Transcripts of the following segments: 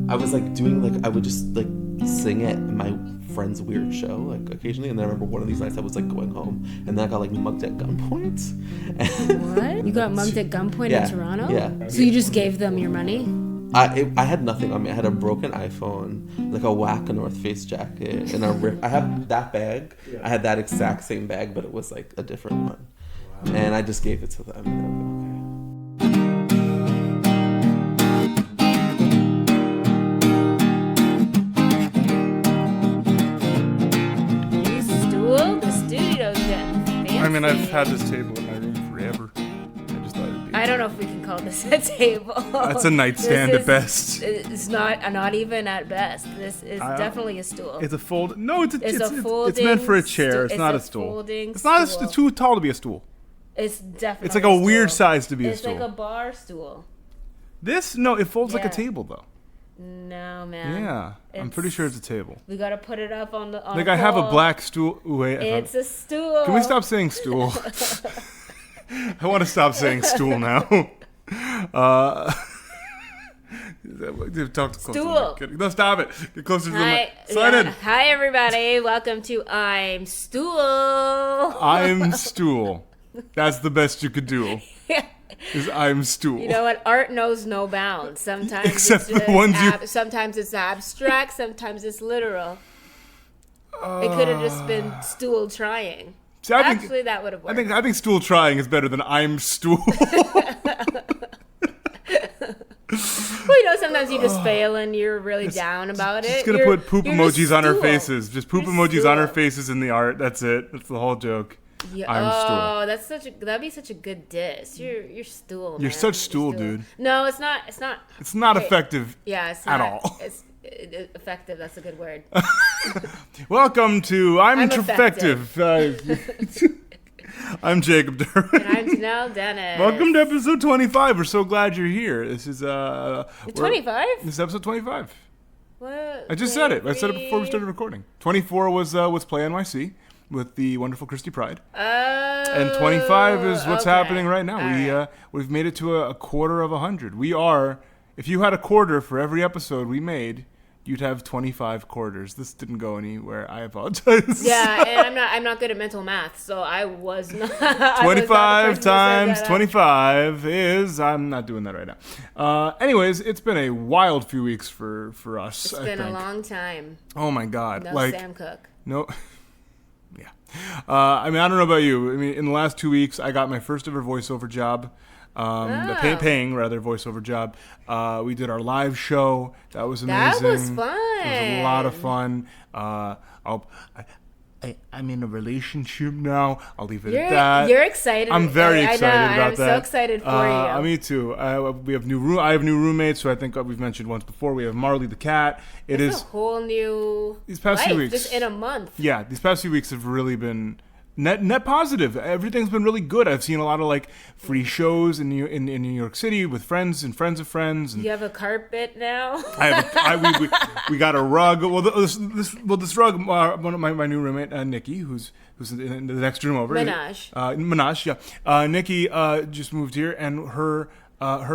I was like doing like I would just like sing at my friend's weird show like occasionally, and then I remember one of these nights I was like going home, and then I got like mugged at gunpoint. What? You got mugged at gunpoint in Toronto? Yeah. So you just gave them your money? I had nothing on me. I had a broken iPhone, like a whack North Face jacket, and I have that bag. I had that exact same bag, but it was like a different one. Wow. And I just gave it to them. And okay. New stool? The studio's getting fancy. I mean, I've had this table in my room forever. I don't know if we can call this a table. That's a nightstand at best. It's not even at best. This is definitely a stool. It's a fold. No, it's a folding. It's meant for a chair. It's not a stool. It's not it's too tall to be a stool. It's definitely. It's like a weird size to be a stool. It's like a bar stool. It folds like a table though. No, man. Yeah, I'm pretty sure it's a table. We gotta put it up on the. Like I have a black stool. Wait, it's a stool. Can we stop saying stool? I want to stop saying stool now. Talk stool. No, stop it. Get closer to the mic. Slide in. Hi, everybody. Welcome to I'm Stool. I'm Stool. That's the best you could do. Is I'm Stool. You know what? Art knows no bounds. Sometimes Except it's the ones sometimes it's abstract. Sometimes it's literal. It could have just been stool trying. See, actually, that would have worked. I think stool trying is better than I'm Stool. Well, sometimes you just fail and you're really down about it. Just gonna put poop emojis on our faces. Just poop emojis stool. On our faces in the art. That's it. That's the whole joke. Yeah, I'm Stool. That'd be such a good diss. You're stool. You're man. such stool, dude. No, it's not. It's not effective. Yeah, it's not, at all. It's effective. That's a good word. Welcome to I'm Effective. I'm Jacob Duran. And I'm Jhanelle Dennis. Welcome to episode 25. We're so glad you're here. This is 25. This is episode 25. What? I just said it. I said it before we started recording. 24 was Play NYC with the wonderful Christy Pride. And 25 is what's happening right now. We've made it to a quarter of 100. We are. If you had a quarter for every episode we made, you'd have 25 quarters. This didn't go anywhere. I apologize. Yeah, and I'm not good at mental math, so I was not. 25 times 25 is. I'm not doing that right now. Anyways, it's been a wild few weeks for us. It's been a long time. Oh my God! No Sam Cooke. No. Yeah. I mean, I don't know about you. I mean, in the last 2 weeks, I got my first ever voiceover job. Paying voiceover job. We did our live show. That was amazing. That was fun. It was a lot of fun. I'm in a relationship now. I'll leave it at that. You're excited. I'm very excited about that. I'm so excited for you. Me too. I have new roommates, who I think we've mentioned once before. We have Marley the cat. It's a whole new these past life, few weeks. just in a month. Yeah, these past few weeks have really been net positive. Everything's been really good. I've seen a lot of like free shows in New York City with friends and friends of friends. And you have a carpet now. we got a rug. Well, this rug. One of my new roommate, Nikki, who's in the next room over. Minaj, yeah. Nikki just moved here, and her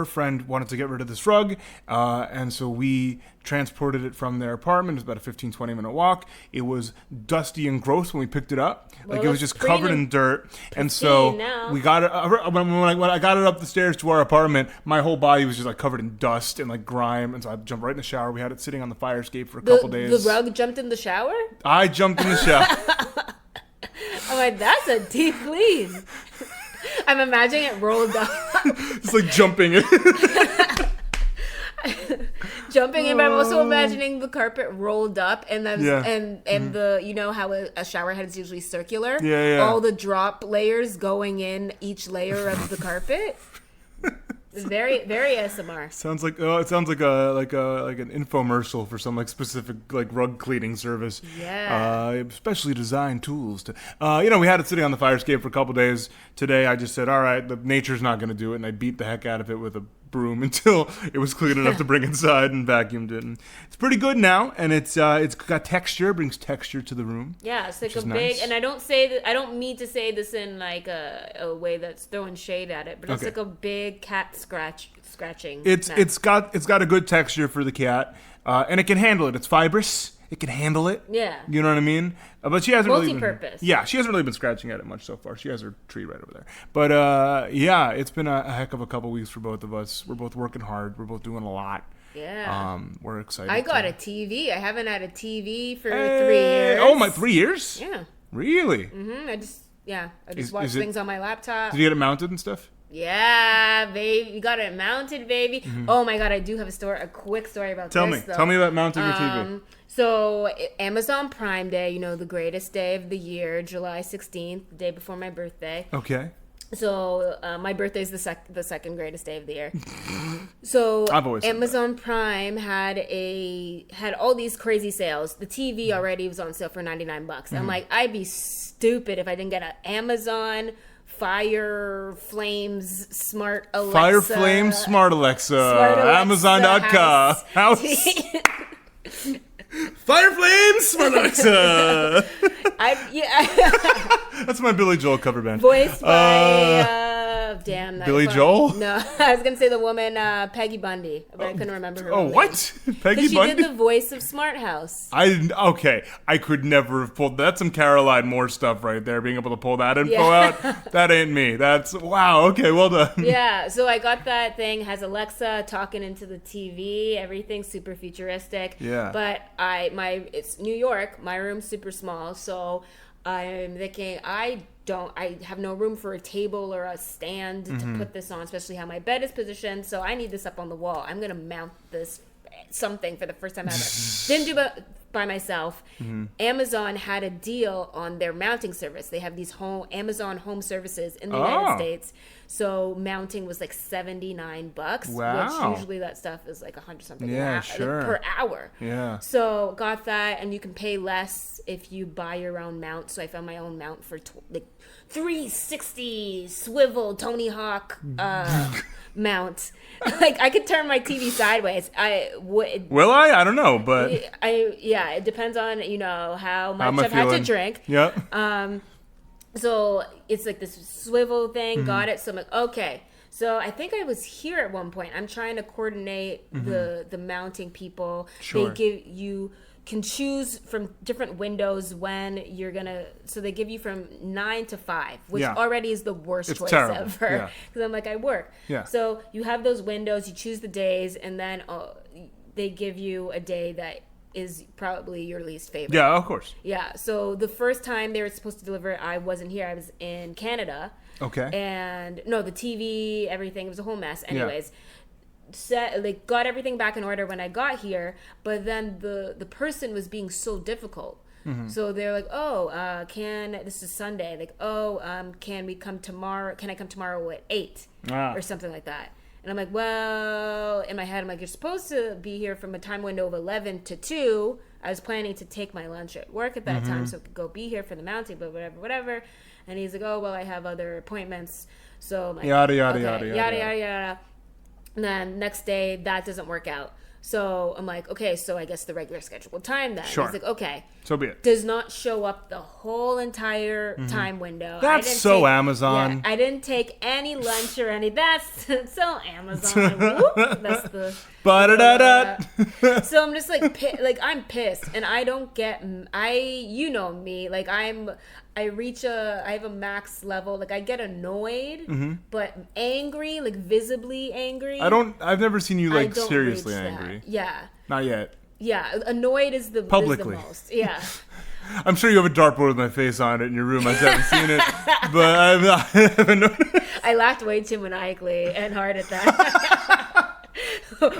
friend wanted to get rid of this rug, and so we transported it from their apartment. It was about a 15-20 minute walk. It was dusty and gross when we picked it up. It was just covered in dirt. And so we got it. When I got it up the stairs to our apartment, my whole body was just like covered in dust and like grime. And so I jumped right in the shower. We had it sitting on the fire escape for a couple days. The rug jumped in the shower? I jumped in the shower. I'm like, that's a deep clean. I'm imagining it rolled up. It's like jumping in. Jumping in, but I'm also imagining the carpet rolled up, and then and the, you know how a shower head is usually circular. Yeah. All the drop layers going in each layer of the carpet. It's very, very ASMR. Sounds like it sounds like an infomercial for some like specific like rug cleaning service. Yeah. Specially designed tools to. We had it sitting on the fire escape for a couple days. Today I just said, all right, the nature's not going to do it, and I beat the heck out of it with a broom until it was clean enough to bring inside and vacuumed it. And it's pretty good now, and it's got texture, brings texture to the room. Yeah, it's like a big, nice. and I don't mean to say this in like a way that's throwing shade at it, but it's like a big cat scratching. It's got a good texture for the cat, and it can handle it. It's fibrous. It can handle it. Yeah. You know what I mean? But she hasn't multi-purpose. She hasn't really been scratching at it much so far. She has her tree right over there. But it's been a heck of a couple weeks for both of us. We're both working hard. We're both doing a lot. Yeah. We're excited. I got a TV. I haven't had a TV for 3 years. Oh, my 3 years? Yeah. Really? Mm-hmm. I just watch things on my laptop. Did you get it mounted and stuff? Yeah, baby. You got it mounted, baby. Mm-hmm. Oh my God, I do have a quick story about this. Tell me about mounting your TV. So Amazon Prime Day, the greatest day of the year, July 16th, the day before my birthday. Okay. So my birthday is the second greatest day of the year. So Amazon Prime had all these crazy sales. The TV already was on sale for $99. Mm-hmm. I'm like, I'd be stupid if I didn't get an Amazon Fire Flames Smart Alexa. Fire Flames Smart Alexa. Amazon.com. Fire Flames Smart Alexa. That's my Billy Joel cover band. Voiced by Billy Joel? No, I was gonna say the woman Peggy Bundy, but I couldn't remember her. Oh, name. what? Peggy she Bundy? She did the voice of Smart House. I could never have pulled. That's some Caroline Moore stuff right there. Being able to pull that info out, that ain't me. That's wow. Okay, well done. Yeah, so I got that thing. Has Alexa talking into the TV. Everything's super futuristic. Yeah. But it's New York. My room's super small, so I'm thinking I have no room for a table or a stand to put this on, especially how my bed is positioned. So I need this up on the wall. I'm gonna mount this something for the first time ever. Didn't do it by myself. Mm-hmm. Amazon had a deal on their mounting service. They have these Amazon home services in the United States. So mounting was like $79. Wow. Which usually that stuff is like $100 something per hour. Yeah. So got that, and you can pay less if you buy your own mount. So I found my own mount for 360 swivel Tony Hawk mount. Like I could turn my TV sideways. Will I? I don't know, but it depends on how much I've had to drink. Yeah. So it's like this swivel thing. Got it. So I'm like, okay. So I think I was here at one point. I'm trying to coordinate the mounting people. Sure. You can choose from different windows when you're gonna. So they give you from 9 to 5, which already is the worst choice ever. Because I'm like, I work. Yeah. So you have those windows. You choose the days, and then they give you a day that is probably your least favorite. Yeah, of course. Yeah. So the first time they were supposed to deliver, I wasn't here. I was in Canada. Okay. And no, the TV, everything, it was a whole mess. Anyways. Got everything back in order when I got here, but then the person was being so difficult. Mm-hmm. So they're like, this is Sunday. Like, can we come tomorrow? Can I come tomorrow at 8 or something like that? And I'm like, well, in my head, I'm like, you're supposed to be here from a time window of 11 to 2. I was planning to take my lunch at work at that time, so I could go be here for the mounting, but whatever. And he's like, oh, well, I have other appointments. So I'm like, yada. And then next day, that doesn't work out. So I'm like, okay, so I guess the regular scheduled time then. Sure. He's like, okay. So be it. Does not show up the whole entire time window. That's so Amazon. Yeah, I didn't take any lunch or any. That's so Amazon. Whoop, that's the. So I'm just like I'm pissed, and I don't get. You know me, like I have a max level. Like I get annoyed, but angry, like visibly angry. I've never seen you like seriously angry. That. Yeah. Not yet. Yeah, annoyed is the publicly. Is the most. Yeah. I'm sure you have a dartboard with my face on it in your room. I haven't seen it, but I haven't. I laughed way too maniacally and hard at that.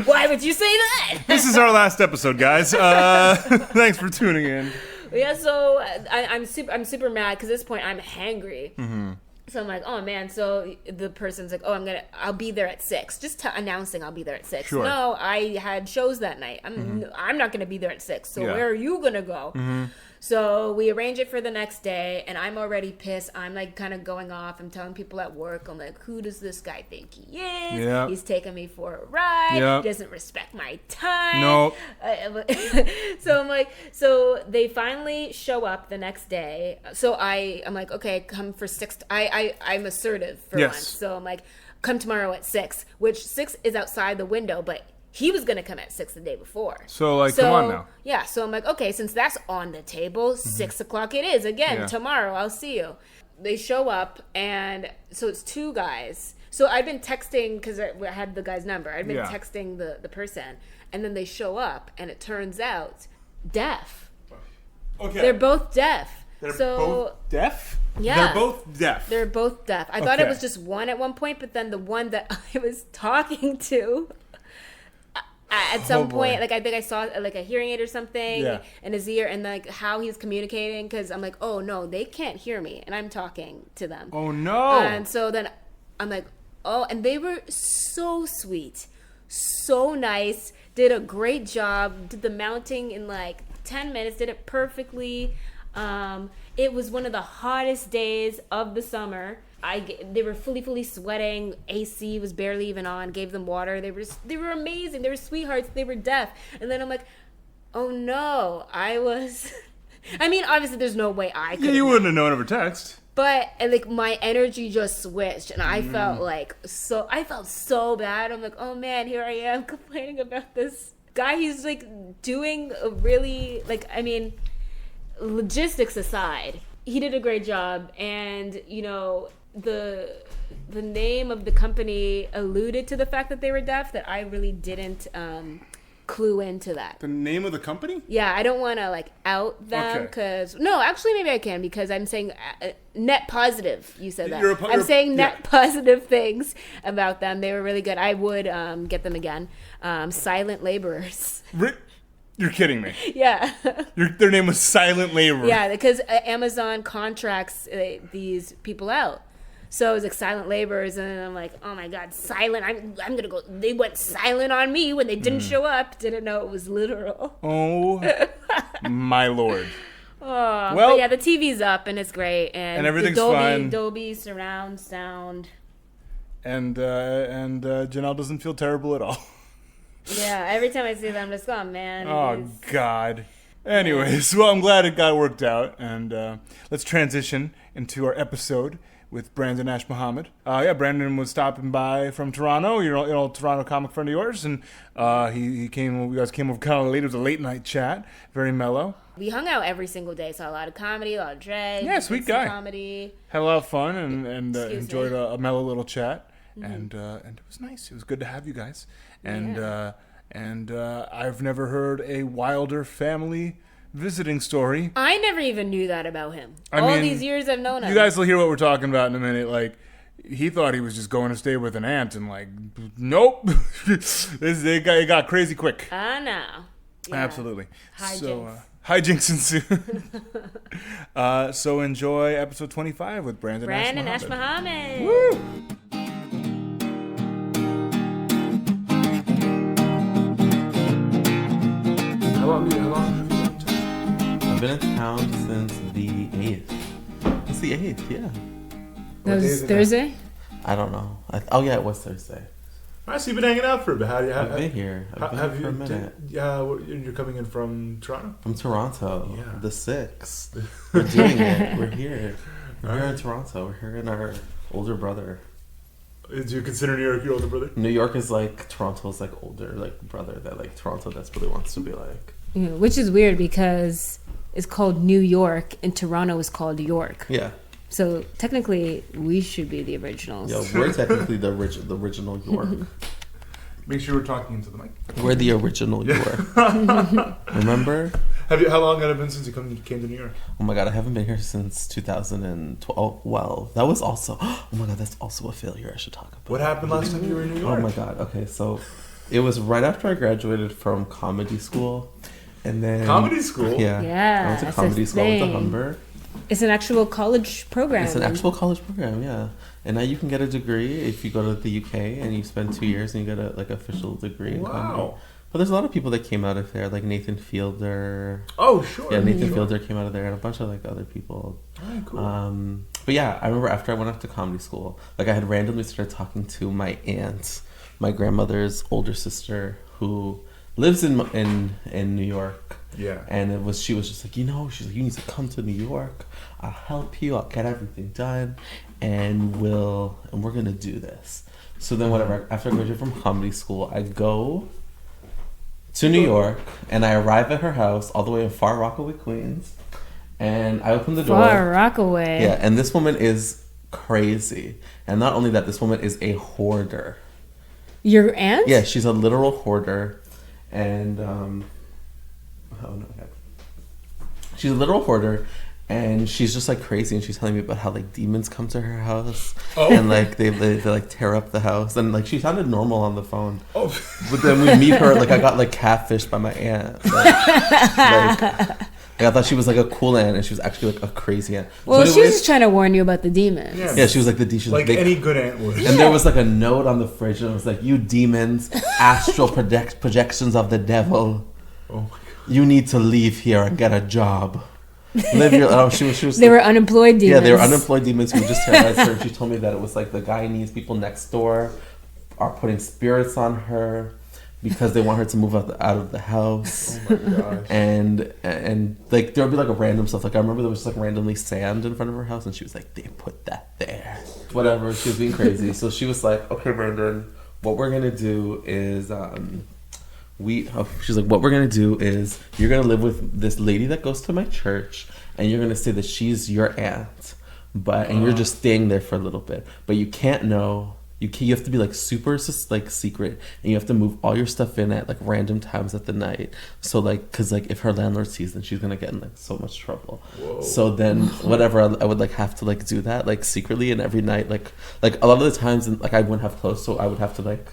Why would you say that? This is our last episode, guys. Thanks for tuning in. Yeah, so I'm super mad because at this point I'm hangry. Mm-hmm. So I'm like, oh man. So the person's like, I'll be there at 6. Just announcing I'll be there at 6. Sure. No, I had shows that night. I'm not gonna be there at 6. So where are you gonna go? Mm-hmm. So we arrange it for the next day, and I'm already pissed. I'm like kind of going off. I'm telling people at work, I'm like, who does this guy think he is? Yep. He's taking me for a ride. Yep. He doesn't respect my time. Nope. So I'm like, so they finally show up the next day. So I'm like, okay, come for 6. I'm assertive for once. So I'm like, come tomorrow at 6, which 6 is outside the window, but he was going to come at 6 the day before. So, like, come on now. Yeah, so I'm like, okay, since that's on the table, 6 o'clock it is. Again, tomorrow, I'll see you. They show up, and so it's 2 guys. So I've been texting, because I had the guy's number. I've been texting the person, and then they show up, and it turns out, deaf. Okay. They're both deaf. They're both deaf? Yeah. They're both deaf. They're both deaf. I thought it was just one at one point, but then the one that I was talking to... At some point, like I think I saw like a hearing aid or something in his ear, and like how he's communicating, because I'm like, oh no, they can't hear me, and I'm talking to them. Oh no! And so then I'm like, oh, and they were so sweet, so nice, did a great job, did the mounting in like 10 minutes, did it perfectly. It was one of the hottest days of the summer. They were fully sweating. AC was barely even on. Gave them water. They were amazing. They were sweethearts. They were deaf. And then I'm like, oh no, I was. I mean, obviously, there's no way I could. Yeah, you wouldn't have known over text. But like my energy just switched, and I felt like so. I felt so bad. I'm like, oh man, here I am complaining about this guy. He's like doing a really like. I mean, logistics aside, he did a great job, and you know. The name of the company alluded to the fact that they were deaf, that I really didn't clue into that. The name of the company? Yeah, I don't want to like out them because no, actually maybe I can, because I'm saying net positive. You said that. I'm saying net positive things about them. They were really good. I would get them again. Silent laborers. You're kidding me. Yeah. Their name was Silent Laborer. Yeah, because Amazon contracts these people out. So it was like silent laborers, and I'm like, oh my god, silent. I'm gonna go. They went silent on me when they didn't show up. Didn't know it was literal. Oh my lord. Oh, well, yeah, the TV's up and it's great, and everything's fine. Dolby surround sound. And Jhanelle doesn't feel terrible at all. Yeah, every time I see them, I'm just oh man. Oh god. Anyways, well, I'm glad it got worked out, and let's transition into our episode with Brandon Ash-Mohammed. Brandon was stopping by from Toronto, your old Toronto comic friend of yours, and he came. You guys came over kind of late. It was a late night chat, very mellow. We hung out every single day, saw a lot of comedy, a lot of drag. Yeah, sweet guy. Comedy. Had a lot of fun and enjoyed a mellow little chat, and it was nice. It was good to have you guys, and I've never heard a wilder family visiting story. I never even knew that about him. All these years I've known him. You guys will hear what we're talking about in a minute. Like, he thought he was just going to stay with an aunt, and like, nope. It got crazy quick. I know. Yeah. Absolutely. Hijinks. So, hijinks ensue. So enjoy episode 25 with Brandon Ash-Mohammed. Woo! How long have you been? I've been in town since the 8th. It's the 8th, yeah. That was Thursday? I don't know. It was Thursday. All right, so you've been hanging out for a bit. I've been here. I've been here for a minute. You're coming in from Toronto? From Toronto. Yeah. The 6th. We're doing it. We're here. We're here in Toronto. We're here in our older brother. Do you consider New York your older brother? New York is like Toronto's like older like brother that like Toronto desperately wants to be like. Yeah, which is weird because it's called New York and Toronto is called York. Yeah. So technically, we should be the originals. Yeah, we're technically the original York. Make sure we're talking into the mic. We're the original York. Remember? How long had it been since you came to New York? Oh my god, I haven't been here since 2012. Well, that was also. Oh my god, that's also a failure I should talk about. What happened last time you were in New York? Oh my god. Okay, so it was right after I graduated from comedy school, and then comedy school. Yeah. I went to comedy school. I went to Humber. It's an actual college program. It's an actual college program, yeah. And now you can get a degree if you go to the UK and you spend 2 years and you get a like official degree in comedy. But there's a lot of people that came out of there, like Nathan Fielder. Oh, sure. Yeah, Nathan Fielder came out of there, and a bunch of like other people. Oh, cool. But yeah, I remember after I went off to comedy school, like I had randomly started talking to my aunt, my grandmother's older sister, who lives in New York. Yeah. And she was just like, she's like, you need to come to New York. I'll help you. I'll get everything done, and we're gonna do this. So then, whatever. After I graduated from comedy school, I go to New York, and I arrive at her house all the way in Far Rockaway, Queens. And I open the door. Far Rockaway. Yeah, and this woman is crazy. And not only that, this woman is a hoarder. Your aunt? Yeah, she's a literal hoarder. And, she's a literal hoarder. And she's just like crazy, and she's telling me about how like demons come to her house, and like they like tear up the house, and like she sounded normal on the phone. Oh, but then we meet her, like I got like catfished by my aunt. I thought she was like a cool aunt, and she was actually like a crazy aunt. Well, she was just trying to warn you about the demons. Yeah, she was like like any good aunt would. And there was like a note on the fridge, and it was like, "You demons, astral projections of the devil. Oh my God. You need to leave here and get a job." She was they were unemployed demons. Yeah, they were unemployed demons who just terrorized her. And she told me that it was like the Guyanese people next door are putting spirits on her because they want her to move out of the house. Oh my gosh. And like there would be like a random stuff. Like I remember there was just like randomly sand in front of her house, and she was like, "They put that there." Whatever. She was being crazy. So she was like, "Okay, Brandon, what we're gonna do is she's like, what we're gonna do is you're gonna live with this lady that goes to my church, and you're gonna say that she's your aunt, and you're just staying there for a little bit, but you can't know. You have to be like super like secret, and you have to move all your stuff in at like random times at the night. So like, cause like if her landlord sees, then she's gonna get in like so much trouble. Whoa. So then whatever, I would like have to like do that like secretly, and every night like a lot of the times like I wouldn't have clothes, so I would have to like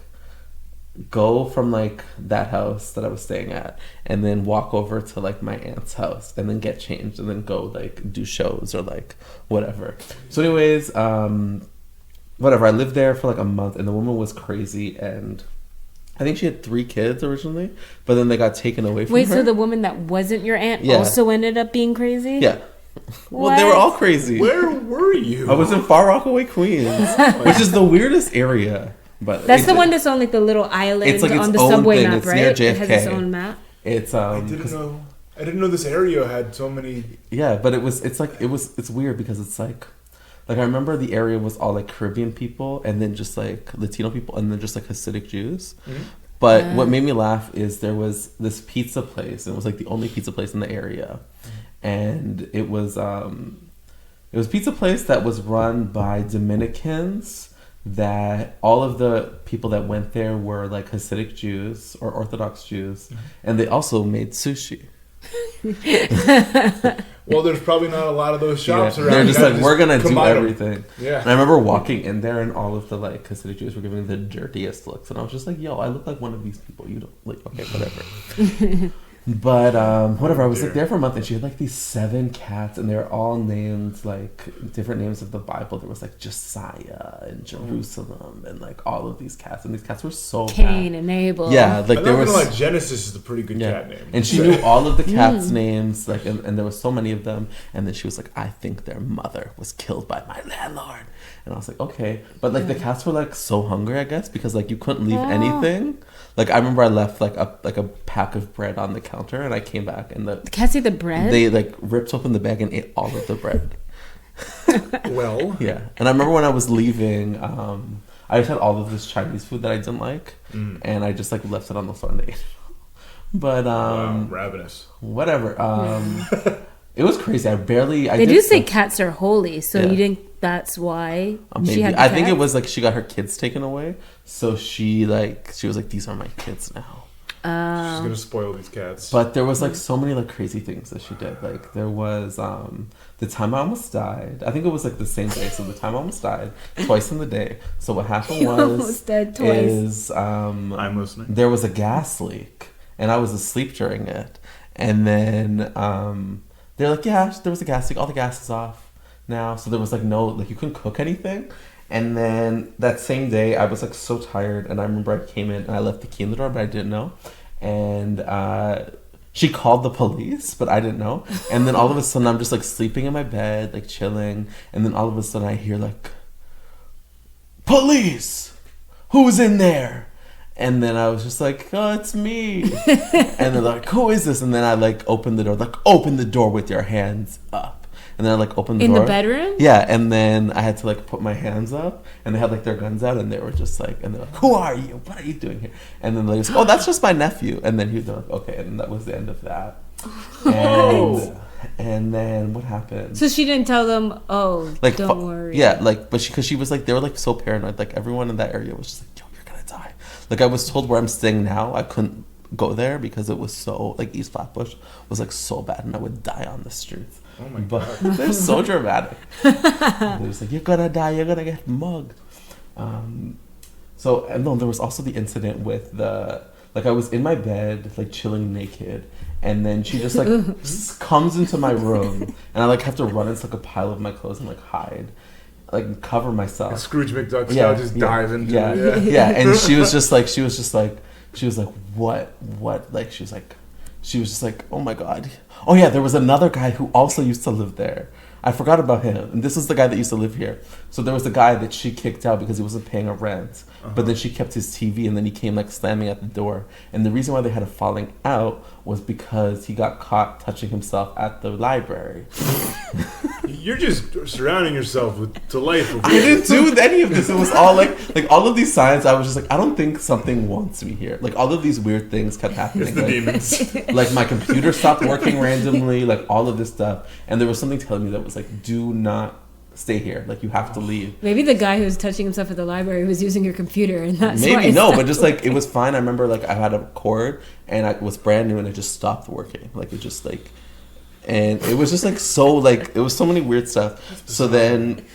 go from like that house that I was staying at, and then walk over to like my aunt's house, and then get changed, and then go like do shows or like whatever. So anyways, whatever, I lived there for like a month, and the woman was crazy, and I think she had 3 kids originally, but then they got taken away from her. Wait, so the woman that wasn't your aunt also ended up being crazy? Yeah. Well, they were all crazy. Where were you? I was in Far Rockaway, Queens, which is the weirdest area. But that's the one that's on like the little island it's like on the subway thing. Map, right? It has its own map. It's I didn't know this area had so many. Yeah, but it's weird because it's like I remember the area was all like Caribbean people, and then just like Latino people, and then just like Hasidic Jews. Mm-hmm. But what made me laugh is there was this pizza place, and it was like the only pizza place in the area, and it was a pizza place that was run by Dominicans. That all of the people that went there were like Hasidic Jews or Orthodox Jews, and they also made sushi. Well, there's probably not a lot of those shops around. They're just like, we're gonna do everything. Yeah. And I remember walking in there, and all of the like Hasidic Jews were giving the dirtiest looks, and I was just like, "Yo, I look like one of these people. You don't like? Okay, whatever." But whatever, I was like there for a month, and she had like these 7 cats, and they were all named like different names of the Bible. There was like Josiah and Jerusalem, and like all of these cats, and these cats were so Cain bad. and Abel. Yeah, like there was like Genesis is a pretty good cat name, and she knew all of the cats' names, like, and there was so many of them. And then she was like, "I think their mother was killed by my landlord," and I was like, "Okay," but like the cats were like so hungry, I guess, because like you couldn't leave anything. Like I remember I left like a pack of bread on the counter, and I came back, and the cats ate the bread. They like ripped open the bag and ate all of the bread. Well, yeah. And I remember when I was leaving, I just had all of this Chinese food that I didn't like, and I just like left it on the floor and ate it. But ravenous. Whatever. It was crazy. They do say cats are holy, so you think that's why she had. I think it was like she got her kids taken away, so she was like, "These are my kids now." She's gonna spoil these cats. But there was like so many like crazy things that she did. Like there was the time I almost died. I think it was like the same day. So the time I almost died twice in the day. So what happened was almost died twice. Is I'm listening. There was a gas leak, and I was asleep during it. And then they're like, "Yeah, there was a gas leak. All the gas is off now." So there was like no, like you couldn't cook anything. And then that same day, I was like so tired, and I remember I came in and I left the key in the door, but I didn't know. and she called the police, but I didn't know. And then all of a sudden, I'm just like sleeping in my bed, like chilling, and then all of a sudden, I hear like, "Police, who's in there?" And then I was just like, "Oh, it's me." And they're like, "Who is this?" And then I like opened the door, like, "Open the door with your hands up." And then I like opened the door. In the bedroom? Yeah, and then I had to like put my hands up, and they had like their guns out, and they were just like, and they're like, "Who are you? What are you doing here?" And then they was like, "Oh, that's just my nephew." And then they're like, "Okay," and that was the end of that. And then what happened? So she didn't tell them, "Oh, like, don't worry." Yeah, like, but because she was like, they were like so paranoid. Like everyone in that area was just like, "Yo, you're gonna die." Like I was told where I'm staying now, I couldn't go there because it was so like East Flatbush was like so bad, and I would die on the streets. Oh my God. God. They're so dramatic. They're just like, "You're gonna die, you're gonna get mugged." So, and then there was also the incident with like I was in my bed, like chilling naked, and then she just like comes into my room, and I like have to run into like a pile of my clothes and like hide, like cover myself. And Scrooge McDuck style, just dive into it. Yeah. And she was just like, what? Like, she was just like, "Oh my God." Oh yeah, there was another guy who also used to live there. I forgot about him. And this is the guy that used to live here. So there was a guy that she kicked out because he wasn't paying a rent. But then she kept his TV, and then he came like slamming at the door. And the reason why they had a falling out was because he got caught touching himself at the library. You're just surrounding yourself with delightful people. I didn't do any of this. It was all like all of these signs. I was just like, I don't think something wants me here. Like all of these weird things kept happening. It's the demons. Like my computer stopped working randomly. Like all of this stuff, and there was something telling me that was like, "Do not stay here. Like you have to leave." Maybe the guy who was touching himself at the library was using your computer, and that's why maybe no, but just like it was fine. I remember like I had a cord, and it was brand new, and it just stopped working. Like it just like. And it was just like so like it was so many weird stuff. So then,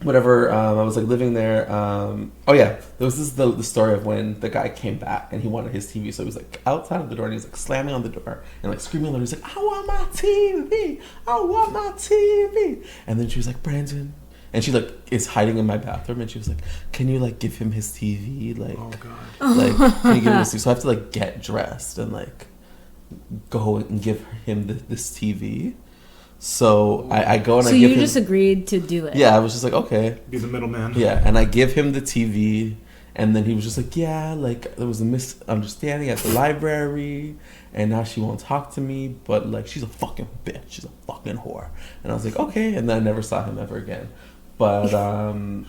whatever, I was like living there. Oh yeah, there was the story of when the guy came back and he wanted his TV. So he was like outside of the door and he was like slamming on the door and like screaming. And he's like, "I want my TV! I want my TV!" And then she was like, "Brandon." And she like is hiding in my bathroom, and she was like, "Can you like give him his TV? Like, oh God, like can you give him his TV?" So I have to like get dressed and like go and give him this TV. So I go and I give him... So you just agreed to do it? Yeah, I was just like, okay. Be the middleman. Yeah, and I give him the TV, and then he was just like, yeah, like, there was a misunderstanding at the library, and now she won't talk to me, but, like, she's a fucking bitch. She's a fucking whore. And I was like, okay, and then I never saw him ever again. But,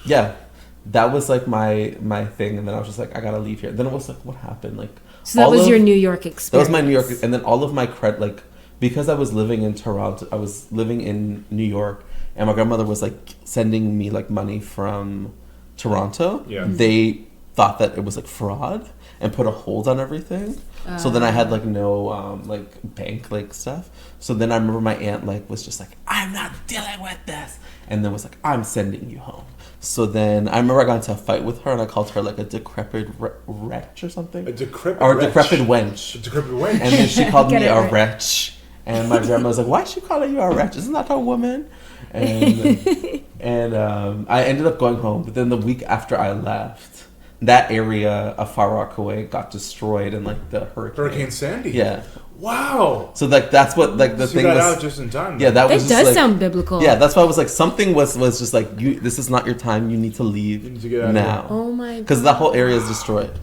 yeah, that was, like, my thing, and then I was just like, I gotta leave here. Then it was like, what happened? Like, so that was your New York experience. That was my New York, and then all of my like, because I was living in Toronto, I was living in New York, and my grandmother was like sending me like money from Toronto. Yeah. They thought that it was like fraud and put a hold on everything. So then I had like no like bank like stuff. So then I remember my aunt like was just like, "I'm not dealing with this," and then was like, "I'm sending you home." So then I remember I got into a fight with her, and I called her like a decrepit wretch or something. A decrepit or a wretch. decrepit wench. A decrepit wench. And then she called me a wretch. And my grandma was like, "Why is she calling you a wretch? Isn't that a woman?" And I ended up going home. But then the week after I left, that area of Far Rockaway got destroyed in like the hurricane. Hurricane Sandy. Yeah. Wow. So like that's what like the thing got was. Out just in time. Yeah, that was. That just, does like, sound biblical. Yeah, that's why I was like, something was just like, you. This is not your time. You need to leave you need to get out now. Oh my God. Because that whole area is destroyed.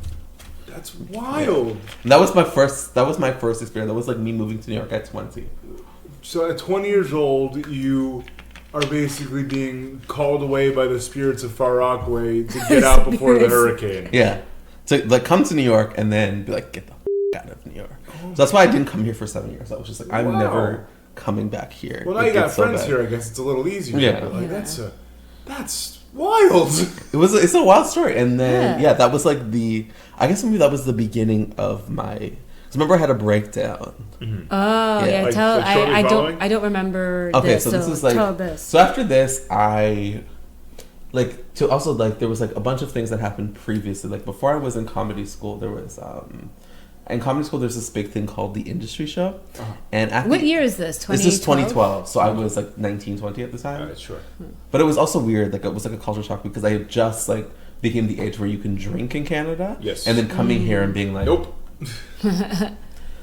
That's wild. Yeah. That was my first experience. That was like me moving to New York at 20. So at 20 years old, you are basically being called away by the spirits of Far Rockaway to get out before the hurricane. Yeah. To like come to New York and then be like, get the out of New York. So that's why I didn't come here for 7 years. I was just like, I'm never coming back here. Well, now you got friends here. I guess it's a little easier. Yeah. But like, that's wild. It's a wild story. And then that was like I guess maybe that was the beginning of my. Because remember I had a breakdown. Mm-hmm. Oh yeah, like, tell. like I don't remember. Okay, this, so this is like. Tell this. So after this, I. Like to also like there was like a bunch of things that happened previously. Like before I was in comedy school, there was in comedy school there's this big thing called the industry show. And after, what year is this? 2012? This is 2012. So I was like 19, 20 at the time. Sure. But it was also weird. Like it was like a culture shock because I had just like became the age where you can drink in Canada. Yes. And then coming here and being like, nope.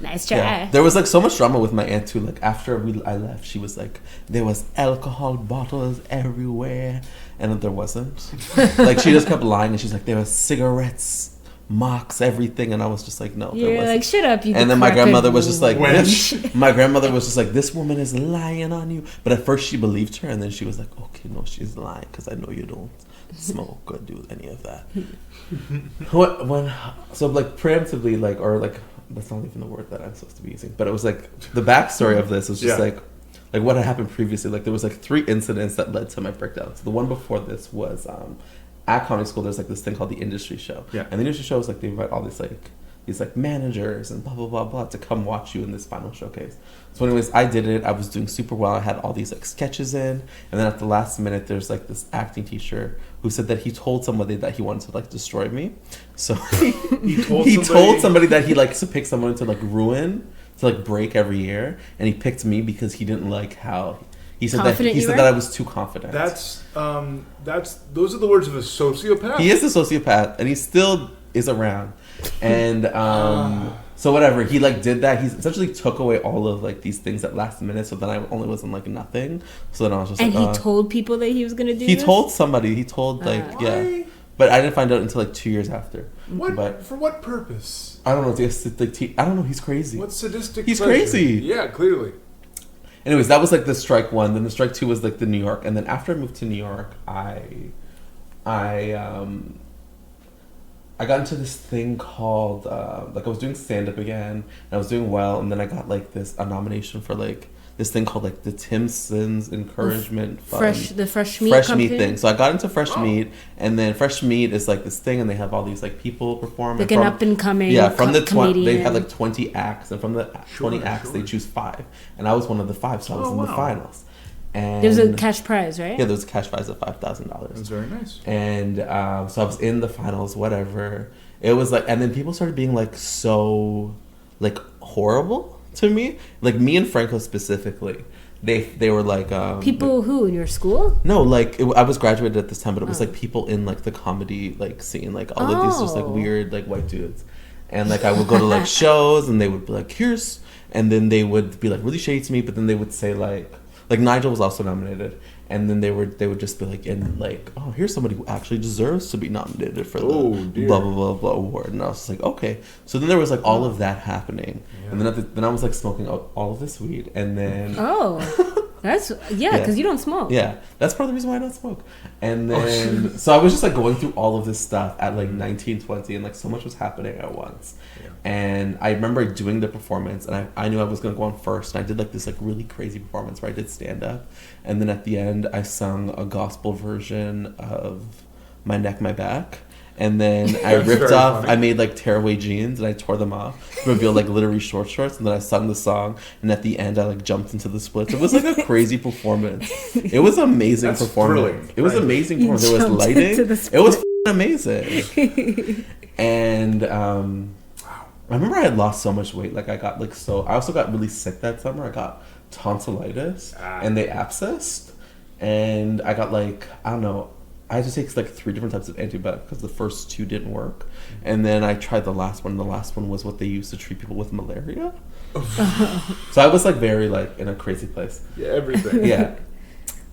Nice try. Yeah. There was like so much drama with my aunt too. Like after I left, she was like, there was alcohol bottles everywhere, and there wasn't. Like she just kept lying, and she's like, there was cigarettes, marks, everything, and I was just like, no. You're like, shut up, you. And then my grandmother was just like, my grandmother was just like, this woman is lying on you. But at first she believed her, and then she was like, okay, no, she's lying because I know you don't smoke or do any of that. So like preemptively, like, or like, that's not even the word that I'm supposed to be using, but it was like the backstory of this was just like what had happened previously. Like there was like 3 incidents that led to my breakdown. So the one before this was at comedy school. There's like this thing called the industry show, and the industry show is like they invite all these managers and blah blah blah blah to come watch you in this final showcase. So anyways, I did it. I was doing super well. I had all these like sketches in, and then at the last minute, there's like this acting teacher who said that he told somebody that he wanted to like destroy me. So he told somebody that he likes to pick someone to like ruin, to like break every year, and he picked me because he didn't like how he said that I was too confident. Those are the words of a sociopath. He is a sociopath, and he still is around. And so whatever, he like did that. He essentially took away all of like these things at last minute. So then I only was in like nothing. So then I was just and he told people that he was gonna do. He told somebody. He told like why? but I didn't find out until like 2 years after. What? But for what purpose? I don't know. I don't know. He's crazy. What sadistic? He's pleasure? crazy. Yeah, clearly. Anyways, that was like the strike 1. Then the strike 2 was like the New York. And then after I moved to New York, I got into this thing called like I was doing stand up again, and I was doing well, and then I got like a nomination for like this thing called like the Timson's Encouragement Fund. The Fresh Meat thing. So I got into Fresh Meat, and then Fresh Meat is like this thing, and they have all these like people perform. Like an up and coming from the comedian. they had like 20 acts, and from the 20 acts they choose 5, and I was one of the 5, so I was in the finals. And there's a cash prize, right? Yeah, there was a cash prize of $5,000. That's very nice. And so I was in the finals, whatever. It was like, and then people started being like so, like horrible to me. Like me and Franco specifically, they were like people who in your school? No, like I was graduated at this time, but it was like people in like the comedy like scene, like all of these just like weird like white dudes. And like I would go to like shows, and they would be like, here's, and then they would be like really shady to me, but then they would say like Nigel was also nominated, and then they would just be like, and like, oh, here's somebody who actually deserves to be nominated for the blah blah blah blah award. And I was like, okay. So then there was like all of that happening, and then I was like smoking all of this weed, and then that's because you don't smoke. Yeah, that's part of the reason why I don't smoke. And then so I was just like going through all of this stuff at like 19, 20, and like so much was happening at once. And I remember doing the performance, and I knew I was going to go on first, and I did like this like really crazy performance where I did stand up, and then at the end I sung a gospel version of My Neck, My Back, and then I ripped off, funny. I made like tearaway jeans, and I tore them off, revealed like glittery short shorts, and then I sung the song, and at the end I like jumped into the splits. It was like a crazy performance. It was amazing performance. Brilliant. It was amazing performance. There was lighting. It was amazing. And I remember I had lost so much weight. Like I got like I also got really sick that summer. I got tonsillitis and they abscessed, and I got like, I don't know, I had to take like 3 different types of antibiotics because the first 2 didn't work, and then I tried the last one. The last one was what they used to treat people with malaria. So I was like very like in a crazy place. Yeah, everything. Yeah,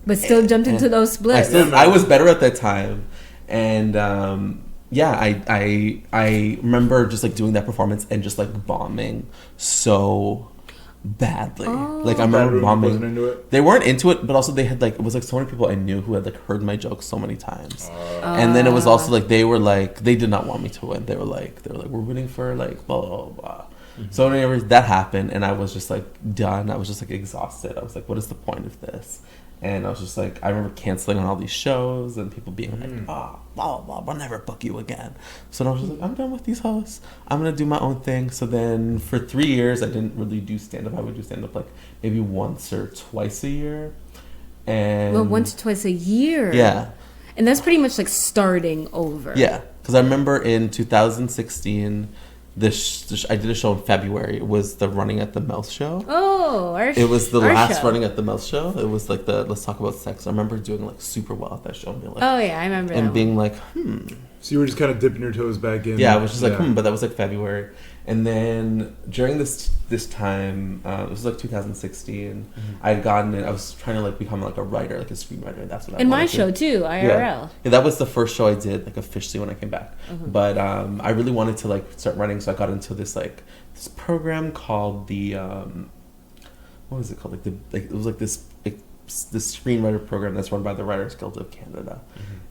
but still jumped into those splits. I was better at that time, and I remember just like doing that performance and just like bombing so badly. Like I remember bombing. They weren't into it, but also they had like, it was like so many people I knew who had like heard my jokes so many times. And then it was also like they did not want me to win. They were like we're winning for like blah blah blah. So whenever that happened, and I was just like done, I was just like exhausted. I was like, what is the point of this? And I was just like, I remember canceling on all these shows, and people being like, blah, blah, blah, we'll never book you again. So I was just like, I'm done with these hosts. I'm going to do my own thing. So then for 3 years, I didn't really do stand-up. I would do stand-up like maybe once or twice a year. And once or twice a year? Yeah. And that's pretty much like starting over. Yeah. Because I remember in 2016... I did a show in February. It was the Running at the Mouth show. It was the last show. Running at the Mouth show. It was like the Let's Talk About Sex. I remember doing like super well at that show. And being like, I remember. And being like, So you were just kind of dipping your toes back in. Yeah, I was just like, but that was like February. And then during this time, it was like 2016. I had gotten it. I was trying to like become like a writer, like a screenwriter. And that's what in my show too, IRL. Yeah, that was the first show I did like officially when I came back. But I really wanted to like start writing, so I got into this program called the what was it called? It was like this screenwriter program that's run by the Writers Guild of Canada,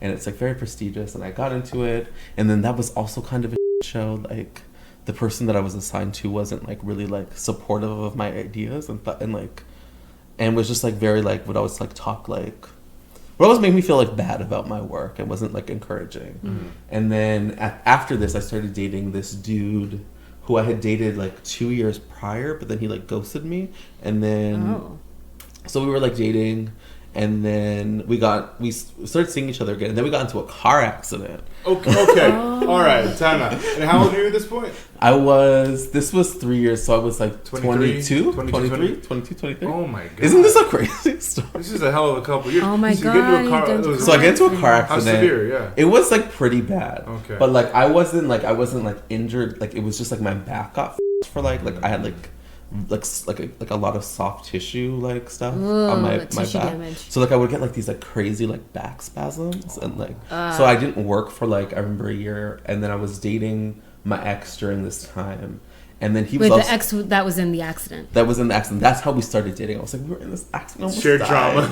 and it's like very prestigious. And I got into it, and then that was also kind of a show. Like the person that I was assigned to wasn't like really like supportive of my ideas and was just like very like would always like talk like would always make me feel like bad about my work and wasn't like encouraging. And then after this, I started dating this dude who I had dated like 2 years prior, but then he like ghosted me, and then so we were like dating, and then we started seeing each other again, and then we got into a car accident. Okay. All right, time out. And how old are you at this point? This was 3 years, so I was like 22, 23. Oh my god. Isn't this a crazy story? This is a hell of a couple years. Oh my god. So I get into a car accident. How severe, yeah. It was like pretty bad. Okay. But like I wasn't like injured, like it was just like my back got for like I had like a lot of soft tissue like stuff on my back. Damage. So like I would get like these like crazy like back spasms and like so I didn't work for like I remember a year, and then I was dating my ex during this time, and then he was the ex that was in the accident. That was in the accident. That's how we started dating. I was like, we were in this accident. Almost shared died. trauma.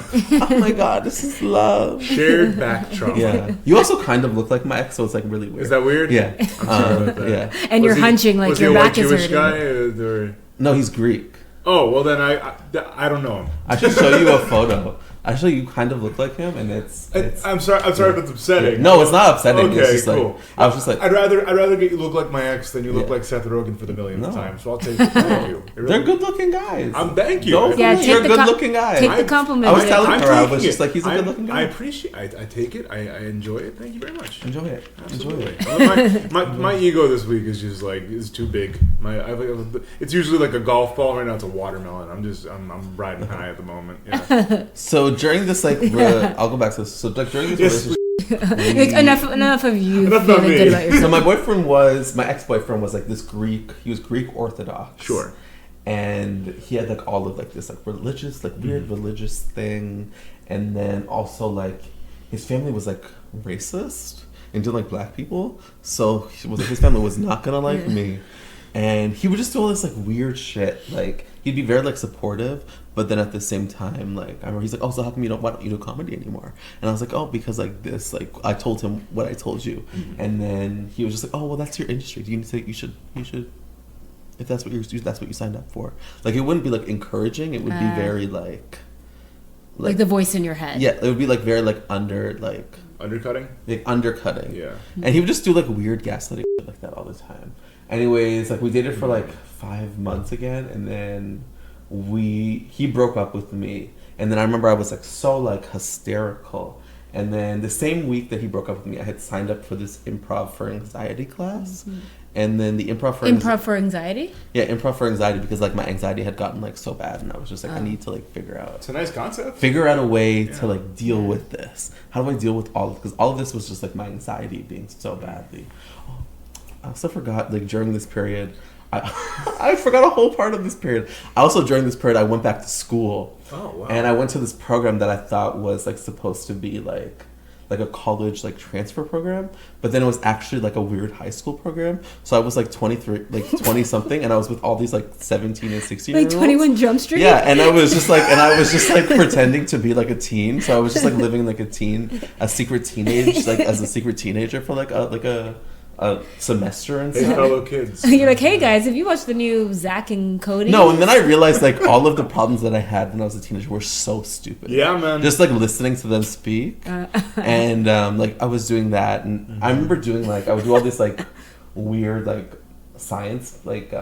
Oh my god, this is love. Shared back trauma. Yeah. You also kind of look like my ex, so it's like really weird. Is that weird? Yeah. I'm sorry about that. Yeah. And you're hunching like your back is hurting. Was he a white Jewish guy? No, he's Greek. Oh, well then I don't know him. I should show you a photo. Actually, you kind of look like him, and it's I'm sorry if it's upsetting. Yeah. No, it's not upsetting. Okay, it's just cool. Like, I was just like, I'd rather get you look like my ex than you look like Seth Rogen for the millionth time. So I'll take it. Thank you. They're good-looking guys. Thank you. You're a good-looking guy. Take the compliment. I was telling her, I was just like, he's a good-looking guy. I appreciate. I take it. I enjoy it. Thank you very much. Enjoy it. Absolutely. My ego this week is just like is too big. It's usually like a golf ball. Right now it's a watermelon. I'm riding high at the moment. Yeah. So during this I'll go back to this. So like during this relationship, enough of you feeling good about yourself. So my ex-boyfriend was like this Greek. He was Greek Orthodox. Sure. And he had like all of like this like religious like weird religious thing, and then also like his family was like racist and didn't like black people. So his family was not gonna like me. And he would just do all this like weird shit. Like he'd be very like supportive, but then at the same time, like I remember he's like, "Oh, so how come why don't you do comedy anymore?" And I was like, "Oh, because like this, like I told him what I told you." And then he was just like, "Oh, well, that's your industry. You should if that's what you signed up for." Like it wouldn't be like encouraging. It would be very like the voice in your head. Yeah, it would be like very like undercutting. Like undercutting. Yeah. And he would just do like weird gaslighting shit like that all the time. Anyways, like we dated for like 5 months again, and then he broke up with me, and then I remember I was like so like hysterical, and then the same week that he broke up with me, I had signed up for this improv for anxiety class, and then the improv for anxiety. Yeah, improv for anxiety, because like my anxiety had gotten like so bad, and I was just like, I need to like figure out. It's a nice concept. Figure out a way to like deal with this. How do I deal with all of, because all of this was just like my anxiety being so badly. I also forgot, like, during this period, I forgot a whole part of this period. Also, during this period, I went back to school. Oh, wow. And I went to this program that I thought was, like, supposed to be, like a college, like, transfer program. But then it was actually, like, a weird high school program. So I was, like, 23, like, 20-something, and I was with all these, like, 17 and 16-year-olds. Like 21 Jump Street? Yeah, and I was just, like, pretending to be, like, a teen. So I was just, like, living like a secret teenager for, like, a semester and stuff. Hey, fellow kids. You're like, hey guys, have you watched the new Zach and Cody? No, and then I realized like all of the problems that I had when I was a teenager were so stupid. Yeah, man. Just like listening to them speak, and like I was doing that, and I remember doing like I would do all this like weird like science like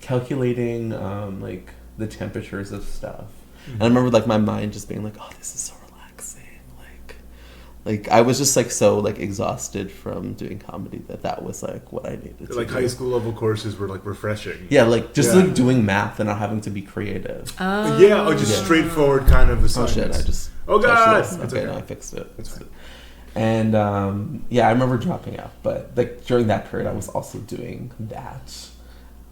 calculating like the temperatures of stuff, and I remember like my mind just being like, oh, this is so relaxing. Like I was just like so like exhausted from doing comedy that was like what I needed to like do. High school level courses were like refreshing. Yeah, like just like doing math and not having to be creative. Straightforward kind of assignments. Oh shit, I just God. Okay, no, I fixed it. And yeah, I remember dropping out, but like during that period, I was also doing that.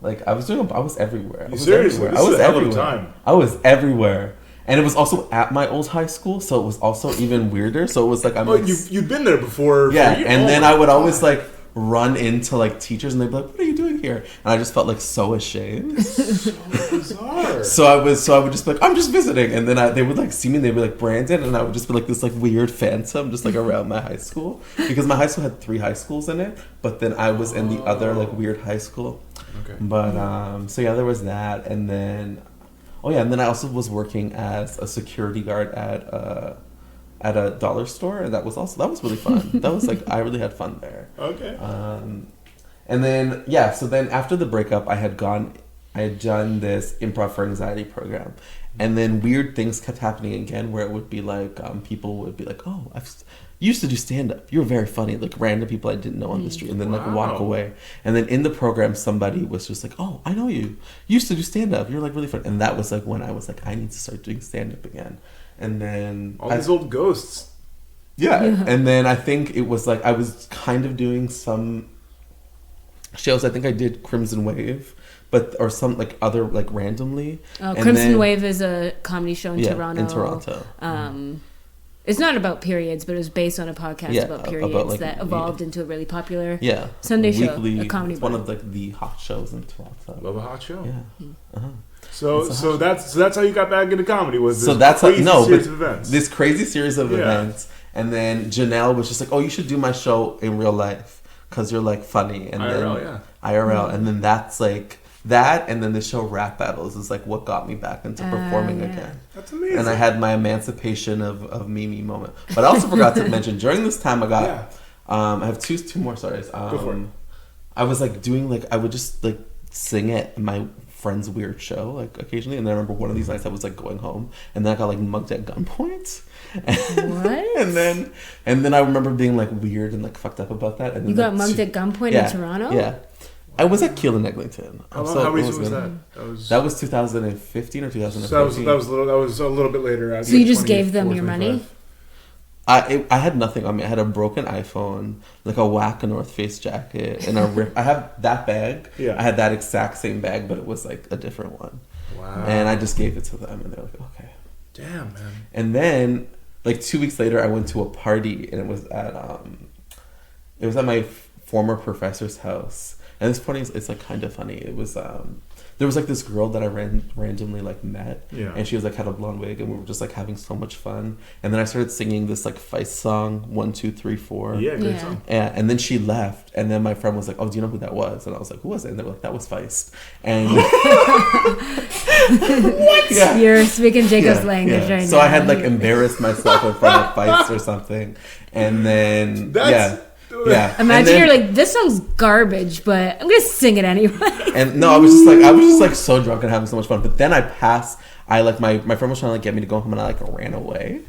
Like I was everywhere. I was Seriously, everywhere. this is a hell of a time. I was everywhere. And it was also at my old high school, so it was also even weirder. So it was like you've been there before. Yeah, and then I would always like run into like teachers, and they'd be like, "What are you doing here?" And I just felt like so ashamed. So bizarre. So I would just be like, "I'm just visiting," and then they would like see me, and they'd be like, "Brandon," and I would just be like this like weird phantom, just like around my high school, because my high school had 3 high schools in it, but then I was in the other like weird high school. Okay. But so yeah, there was that, and then. Oh yeah, and then I also was working as a security guard at a dollar store, and that was really fun. That was like I really had fun there. Okay. And then yeah, so then after the breakup, I had done this improv for anxiety program, and then weird things kept happening again, where it would be like people would be like, "Oh, you used to do stand up. You were very funny." Like random people I didn't know on the street, and then like walk away. And then in the program, somebody was just like, "Oh, I know you. You used to do stand up. You're like really funny." And that was like when I was like, I need to start doing stand up again. And then all these old ghosts. Yeah. And then I think it was like I was kind of doing some shows. I think I did Crimson Wave. Or some like other like randomly. Oh, Crimson Wave is a comedy show in Toronto. In Toronto. It's not about periods, but it was based on a podcast about periods that evolved into a really popular Sunday weekly, show, a comedy. It's one of like the hot shows in Toronto. Love a hot show. Yeah. So that's how you got back into comedy. Was this series of events? This crazy series of events, and then Jhanelle was just like, "Oh, you should do my show in real life because you're like funny." And IRL, IRL, and then that's like. That and then the show Rap Battles is like what got me back into performing again. That's amazing. And I had my emancipation of Mimi moment. But I also forgot to mention during this time I got I have two more stories. Go for it. I was like doing like I would just like sing at my friend's weird show like occasionally, and then I remember one of these nights I was like going home and then I got like mugged at gunpoint. What? and then I remember being like weird and like fucked up about that. And then, you got mugged at gunpoint in Toronto? Yeah. I was at Keele and Eglinton. How recent was that? That was 2015 or 2014. So that was a little bit later. So you just gave them your money? I had nothing on me. I had a broken iPhone, like a whack North Face jacket, and I have that bag. Yeah. I had that exact same bag, but it was like a different one. Wow. And I just gave it to them, and they're like, "Okay." Damn, man. And then, like 2 weeks later, I went to a party, and it was at my former professor's house. And this funny, it's like kind of funny. It was there was like this girl that I randomly like met, and she was like had a blonde wig, and we were just like having so much fun. And then I started singing this like Feist song, 1, 2, 3, 4. Yeah, great song. And then she left, and then my friend was like, "Oh, do you know who that was?" And I was like, "Who was it?" And they were like, "That was Feist." And what? Yeah. You're speaking Jacob's language right now. So I had like embarrassed myself in front of Feist or something, and then Yeah. Imagine you're like, this song's garbage, but I'm gonna sing it anyway. And no, I was just like so drunk and having so much fun. But then my friend was trying to like get me to go home, and I like ran away.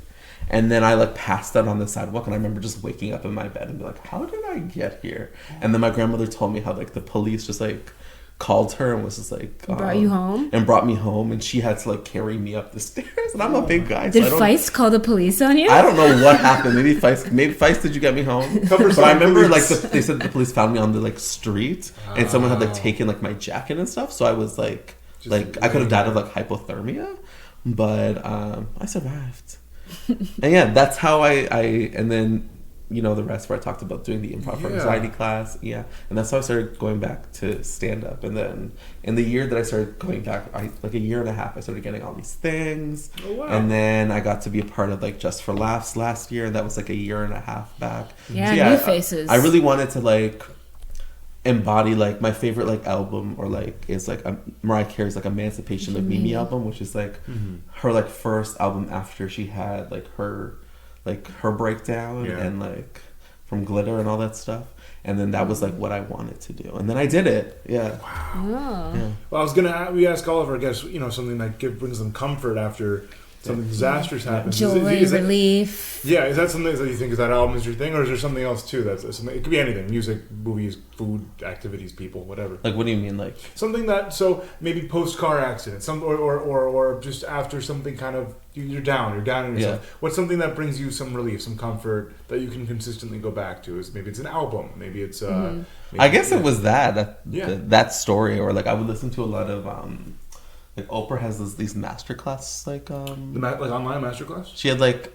And then I like passed out on the sidewalk, and I remember just waking up in my bed and be like, how did I get here? And then my grandmother told me how like the police just like called her and was just like brought you home and brought me home, and she had to like carry me up the stairs, and I'm a big guy. Did Feist call the police on you? I don't know what happened. Maybe Feist did you get me home? But I remember like they said the police found me on the like street, and someone had like taken like my jacket and stuff, so I was like I could have died of like hypothermia, but I survived. And yeah, that's how I and then you know the rest where I talked about doing the improv for anxiety class, and that's how I started going back to stand up. And then in the year that I started going back, like a year and a half, I started getting all these things. Oh, wow. And then I got to be a part of like Just for Laughs last year, and that was like a year and a half back. New faces. I really wanted to like embody like my favorite like album or like is like Mariah Carey's like Emancipation of Mimi album, which is like her like first album after she had like her breakdown and like from Glitter and all that stuff. And then that was like what I wanted to do, and then I did it. Yeah. Wow. Yeah. Well, I was gonna we ask all of our guests, you know, something that brings them comfort after something disastrous happens. Joy, relief. Yeah, is that something that you think is that album is your thing, or is there something else too? That's something. It could be anything: music, movies, food, activities, people, whatever. Like, what do you mean, like something that? So maybe post car accident, or just after something kind of you're down in yourself. Yeah. What's something that brings you some relief, some comfort that you can consistently go back to? Is maybe it's an album, maybe it's. Maybe, I guess it was that story, or like I would listen to a lot of. Like Oprah has these masterclass like like online masterclass. She had like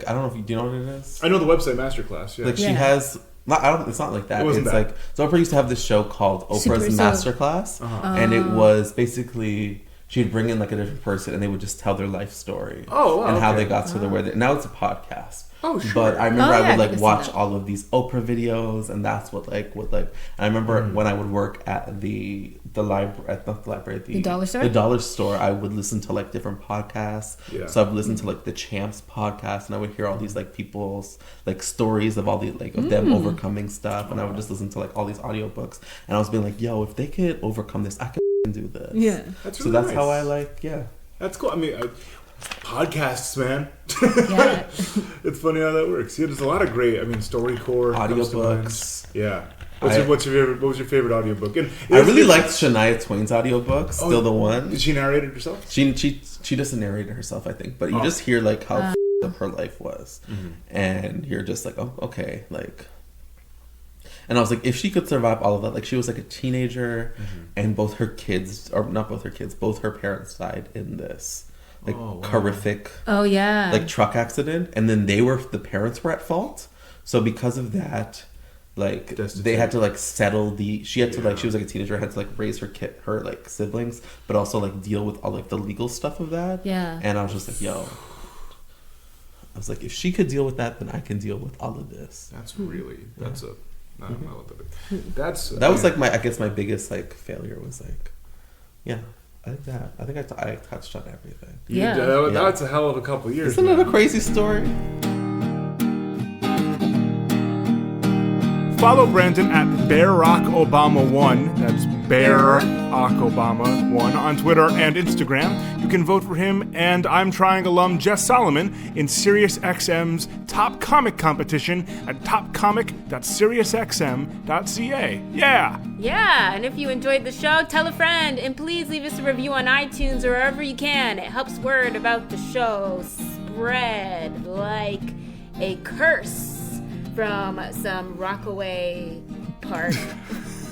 I don't know if do you know what it is? I know the website masterclass. Yeah. Like she has. It's not like that. It's like so. Oprah used to have this show called Oprah's Masterclass, and it was basically she'd bring in like a different person, and they would just tell their life story. Oh, wow, and how they got to where they. Now it's a podcast. Oh, sure. But I remember I would like watch all of these Oprah videos, and that's what like. And I remember when I would work at the dollar store, I would listen to like different podcasts. Yeah. So I would listen to like the Champs podcast, and I would hear all these like people's like stories of all the like of them overcoming stuff, and I would just listen to like all these audiobooks, and I was being like, yo, if they could overcome this, I could do this. Yeah. That's really nice. How I like That's cool. I mean, podcasts, man. Yeah. It's funny how that works. Yeah, there's a lot of great. I mean, StoryCorps, audiobooks. Yeah. What was your favorite audiobook? And I really liked Shania Twain's audiobooks. Still the one. Did she narrate it herself? She doesn't narrate it herself, I think, but you just hear like how up her life was, and you're just like, oh, okay, like. And I was like, if she could survive all of that, like she was like a teenager, and both her parents died in this like horrific, like truck accident, and then the parents were at fault. So because of that, like they had to like settle she had to like she was like a teenager, had to like raise her like siblings, but also like deal with all like the legal stuff of that. Yeah. And I was just like, yo. I was like, if she could deal with that, then I can deal with all of this. That's really that was like my biggest like failure was like, I think I touched on everything. That's a hell of a couple of years. Isn't it a crazy story? Follow Brandon at BarackObama1. That's BarackObama1 on Twitter and Instagram. You can vote for him and I'm Trying alum Jess Solomon in SiriusXM's Top Comic competition at topcomic.siriusxm.ca. Yeah! Yeah, and if you enjoyed the show, tell a friend, and please leave us a review on iTunes or wherever you can. It helps word about the show spread like a curse from some Rockaway Park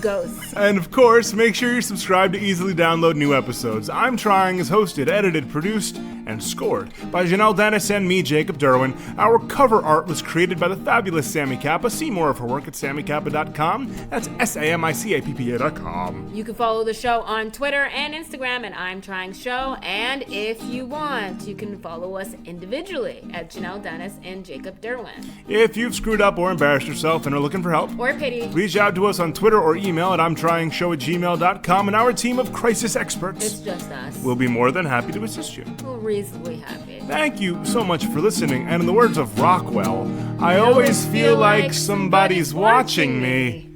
ghosts. And of course, make sure you're subscribed to easily download new episodes. I'm Trying is hosted, edited, produced, and scored by Jhanelle Dennis and me, Jacob Derwin. Our cover art was created by the fabulous Sammy Kappa. See more of her work at sammykappa.com. That's SAMICAPPA.com. You can follow the show on Twitter and Instagram at ImTryingShow. And if you want, you can follow us individually at Jhanelle Dennis and Jacob Derwin. If you've screwed up or embarrassed yourself and are looking for help or pity, reach out to us on Twitter or email at ImTryingShow@gmail.com, and our team of crisis experts, it's just us, will be more than happy to assist you. We're reasonably happy. Thank you so much for listening, and in the words of Rockwell, I always feel like somebody's watching me.